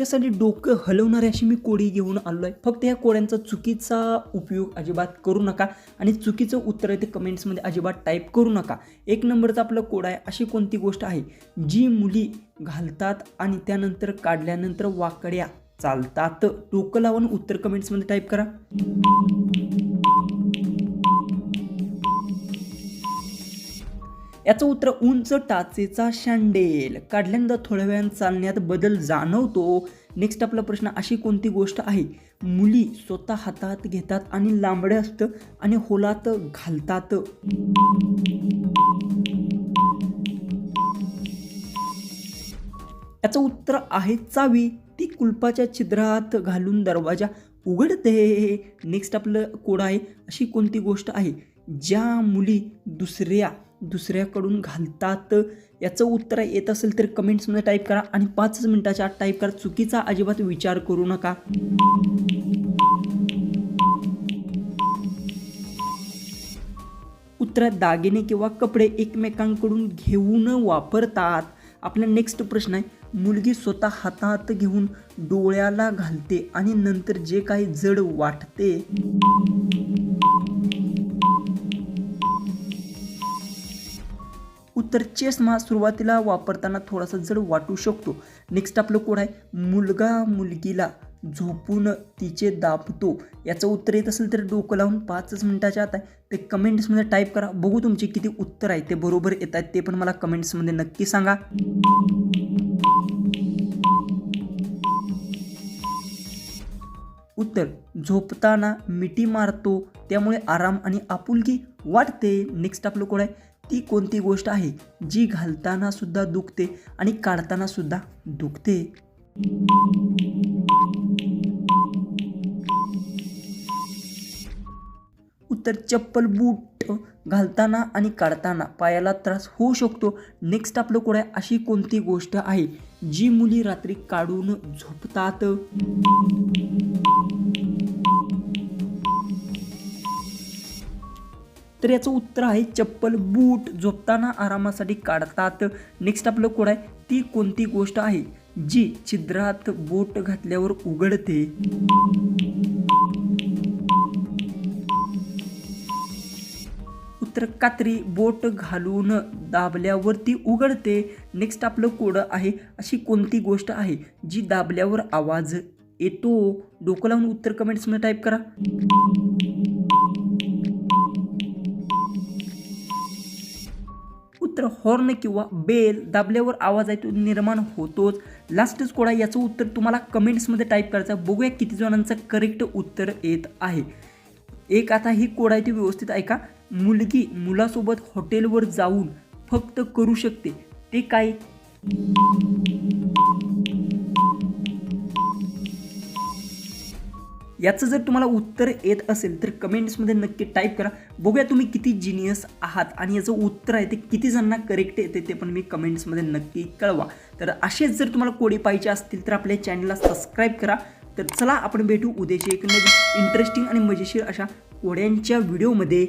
तुमच्यासाठी डोकं हलवणारे अशी मी कोडी घेऊन आलो आहे. फक्त या कोड्यांचा चुकीचा उपयोग अजिबात करू नका आणि चुकीचं उत्तर आहे ते कमेंट्समध्ये अजिबात टाईप करू नका. 1 नंबरचा आपला कोड आहे, अशी कोणती गोष्ट आहे जी मुली घालतात आणि त्यानंतर काढल्यानंतर वाकड्या चालतात? डोकं लावून उत्तर कमेंट्समध्ये टाईप करा. याचं उत्तर उंच टाचेचा शँडेल. काढल्यानंतर थोड्या वेळानं चालण्यात बदल जाणवतो. नेक्स्ट आपला प्रश्न, अशी कोणती गोष्ट आहे मुली स्वतः हातात घेतात आणि लांबडे असतं आणि होलात घालतात? याचं उत्तर आहे चावी. ती कुलपाच्या छिद्रात घालून दरवाजा उघडते. नेक्स्ट आपलं कोड आहे, अशी कोणती गोष्ट आहे ज्या मुली दुसऱ्याकडून घालतात? याचं उत्तर येत असेल तर कमेंट्समध्ये टाईप करा आणि 5 मिनिटाच्या आत टाईप करा. चुकीचा अजिबात विचार करू नका. उत्तर दागिने किंवा कपडे एकमेकांकडून घेऊन वापरतात. आपला नेक्स्ट प्रश्न आहे, मुलगी स्वतः हातात घेऊन डोळ्याला घालते आणि नंतर जे काही जड वाटते? उत्तर चष्मा. सुरुवातीला वापरताना थोडासा जड वाटू शकतो. नेक्स्ट आपलं कोड आहे, मुलगा मुलगीला झोपून तिचे दाबतो. याचं उत्तर येत असेल तर डोकं लावून 5 मिनिटाच्या आत आहे ते कमेंट्समध्ये टाईप करा. बघू तुमचे किती उत्तर आहे ते बरोबर येत आहेत ते पण मला कमेंट्समध्ये नक्की सांगा. उत्तर झोपताना मिठी मारतो, त्यामुळे आराम आणि आपुलकी वाटते. नेक्स्ट आपलं कोड आहे, ती कोणती गोष्ट आहे जी घालताना सुद्धा दुखते आणि काढताना सुद्धा दुखते? उत्तर चप्पल. बूट घालताना आणि काढताना पायाला त्रास होऊ शकतो. नेक्स्ट आपलं कोड आहे, अशी कोणती गोष्ट आहे जी मुली रात्री काढून झोपतात? तर याचं उत्तर आहे चप्पल. बूट झोपताना आरामासाठी काढतात. नेक्स्ट आपलं कोड आहे, ती कोणती गोष्ट आहे जी छिद्रात बोट घातल्यावर उघडते? उत्तर कात्री. बोट घालून दाबल्यावर ती उघडते. नेक्स्ट आपलं कोड आहे, अशी कोणती गोष्ट आहे जी दाबल्यावर आवाज येतो? डोकं लावून उत्तर कमेंट्समध्ये टाईप करा. उत्तर हॉर्न किंवा बेल. दाबल्यावर आवाज आहे तो निर्माण होतोच. लास्टच कोड आहे, याचं उत्तर तुम्हाला कमेंट्समध्ये टाईप करायचं. बघूया किती जणांचं करेक्ट उत्तर येत आहे. एक आता ही कोड आहे ती व्यवस्थित ऐका. मुलगी मुलासोबत हॉटेलवर जाऊन फक्त करू शकते ते काय? याचं जर तुम्हाला उत्तर येत असेल तर कमेंट्समध्ये नक्की टाईप करा. बघूया तुम्ही किती जिनियस आहात आणि याचं उत्तर आहे ते किती जणांना करेक्ट येते ते पण मी कमेंट्समध्ये नक्की कळवा. तर असेच जर तुम्हाला कोडी पाहिजे असतील तर आपल्या चॅनलला सबस्क्राईब करा. तर चला आपण भेटू उद्याच्या एक नवीन इंटरेस्टिंग आणि मजेशीर अशा कोड्यांच्या व्हिडिओमध्ये.